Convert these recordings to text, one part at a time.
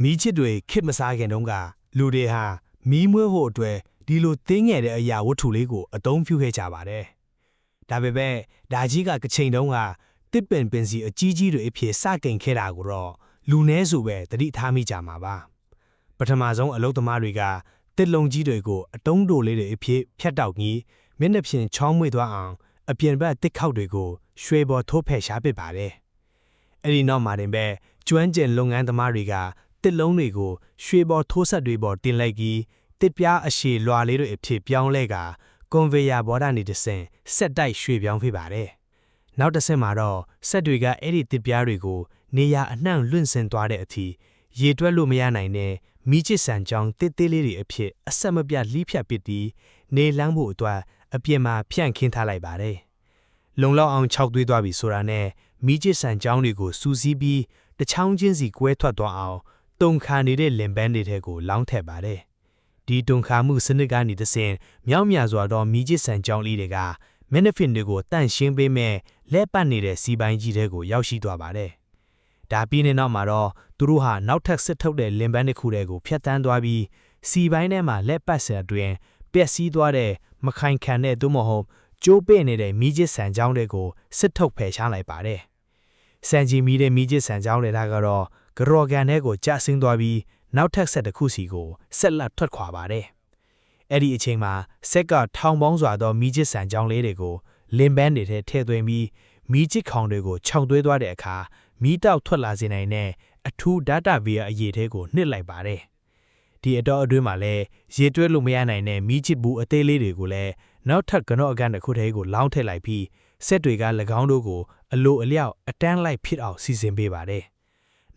မိချစ်တွေခစ်မစားခင်တုန်းကလူတွေဟာမီးမွေးဖို့အတွက်ဒီလိုတင်းငယ်တဲ့အရာဝတ္ထုလေးကိုအသုံးပြုခဲ့ကြပါတယ်။ဒါပေမဲ့ဒါကြီးကကချိန်တုန်းကတစ်ပင်ပင်စီအကြီးကြီးတွေအဖြစ်စတင်ခဲ့တာကိုတော့လူနည်းစုပဲသတိထားမိကြမှာပါ။ပထမဆုံးအလုပ်သမားတွေကတစ်လုံးကြီးတွေကိုအတုံးတိုလေးတွေအဖြစ်ဖြတ်တောက်ပြီးမျက်နှာပြင်ချောင်းမွေ့သွားအောင်အပြင်ဘက်တစ်ခေါက်တွေကိုရွှေပေါ်ထိုးဖယ်ရှားပစ်ပါတယ်။အဲဒီနောက်မှာတင်ပဲကျွမ်းကျင်လုပ်ငန်းသမားတွေကတစ်လုံးတွေကိုရွှေပေါ်ထိုးဆက်တွေပေါ်တင်လိုက်ပြီးတစ်ပြားအရှည်လွှာလေးတွေအဖြစ်ပြောင်းလဲကကွန်ဗေယာဘော်ဒါနေတဆင့်ဆက်တိုက်ရွှေပြောင်းပေးပါတယ်။နောက်တစ်ဆင့်မှာတော့ဆက်တွေကအဲ့ဒီတစ်ပြားတွေကိုနေရာအနှံ့လွင့်စင်သွားတဲ့အထိရေတွက်လို့မရနိုင်တဲ့မိချစ်ဆန်ကြောင်းတစ်သေးလေးတွေအဖြစ်အဆက်မပြတ်လှီးဖြတ်ပစ်ပြီးနေလန်းဖို့အတွက်အပြင်မှာဖြန့်ခင်းထားလိုက်ပါတယ်။လုံလောက်အောင်ခြောက်သွေးသွားပြီဆိုတာနဲ့မိချစ်ဆန်ကြောင်းတွေကိုစူးစီးပြီးတချောင်းချင်းစီကွဲထွက်သွားအောင်တုံခါနေတဲ့လင်ပန်းတွေထဲကိုလောင်းထည့်ပါတယ်။ဒီတုံခါမှုစနစ်ကနေတဆင့်မြောက်မြစွာသောမိချစ်ဆန်ကြောင်းလေးတွေကမက်နဖင်တွေကိုတန့်ရှင်းပေးမဲ့လဲပတ်နေတဲ့စီပိုင်းကြီးတွေကိုရောက်ရှိသွားပါတယ်။ဒါပြီးတဲ့နောက်မှာတော့သူတို့ဟာနောက်ထပ်စစ်ထုတ်တဲ့လင်ပန်းတစ်ခုတည်းကိုဖြတ်တန်းသွားပြီးစီပိုင်းထဲမှာလက်ပတ်ဆန်အတွင်းပျက်စီးသွားတဲ့မခိုင်ခံတဲ့သို့မဟုတ်ကျိုးပဲ့နေတဲ့မိချစ်ဆန်ကြောင်းတွေကိုစစ်ထုတ်ဖယ်ရှားလိုက်ပါတယ်။စံကြီးမီတဲ့မိချစ်ဆန်ကြောင်းတွေကတော့ကြော်ကန်ထဲကိုကျဆင်းသွားပြီးနောက်ထပ်ဆက်တစ်ခုစီကိုဆက်လက်ထွက်ခွာပါတယ်။အဲ့ဒီအချိန်မှာဆက်ကထောင်ပေါင်းစွာသောမိချစ်ဆန်ကြောင်းလေးတွေကိုလင်ပန်းတွေထဲထည့်သွင်းပြီးမိချစ်ခေါင်တွေကိုခြောက်သွေးသွားတဲ့အခါမီးတောက်ထွက်လာစေနိုင်တဲ့အထူး data via အရေးသေးကိုနှစ်လိုက်ပါတယ်။ဒီအတော့အတွင်းမှာလည်းရေတွဲလို့မရနိုင်တဲ့မိချစ်ဘူးအသေးလေးတွေကိုလည်းနောက်ထပ်ကနော့အကန်တစ်ခုတည်းကိုလောင်းထည့်လိုက်ပြီးဆက်တွေက၎င်းတို့ကိုအလိုအလျောက်အတန်းလိုက်ဖြစ်အောင်စီစဉ်ပေးပါတယ်။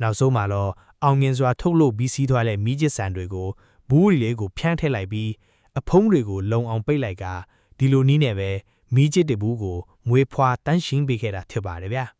နောက်ဆုံးမှာတော့အောင်မြင်စွာထုတ်လုပ်ပြီးစီးသွားတဲ့မိချစ်ဆန်တွေကိုဘူးရီလေးကိုဖြန်းထည့်လိုက်ပြီးအဖုံးတွေကိုလုံအောင်ပိတ်လိုက်ကဒီလိုနည်းနဲ့ပဲမိချစ်တဘူးကိုမွေးဖွားတန်းရှင်းပေးခဲ့တာဖြစ်ပါတယ်ဗျာ။